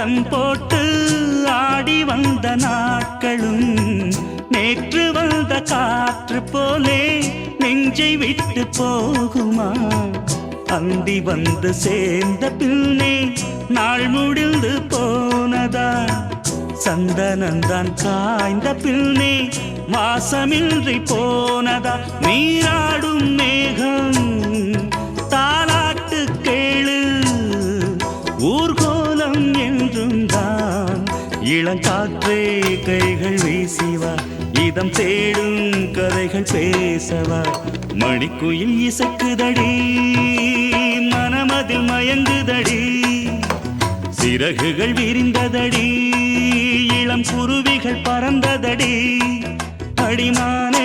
ஆட்டம் போட்டு ஆடி வந்த நாட்களும் நேற்று வந்த காற்று போலே நெஞ்சை விட்டு போகுமா? அந்தி வந்து சேர்ந்த பின்னே நாள் முடிந்து போனதா? சந்தனந்தான் காய்ந்த பின்னே வாசமின்றி போனதா? நீராடும் மேகம் தாலாட்டு கேளு, ஊர்கோலம் என்றும் தான். இளங்காற்றே கைகள் வீசிவா, இதம் தேடும் கதைகள் பேசவா. மணிக்குயில் இசைக்குதடி, மனமதில் மயங்குதடி. சிறகுகள் விரிந்ததடி, இளம் குருவிகள் பறந்ததடி. அடிமான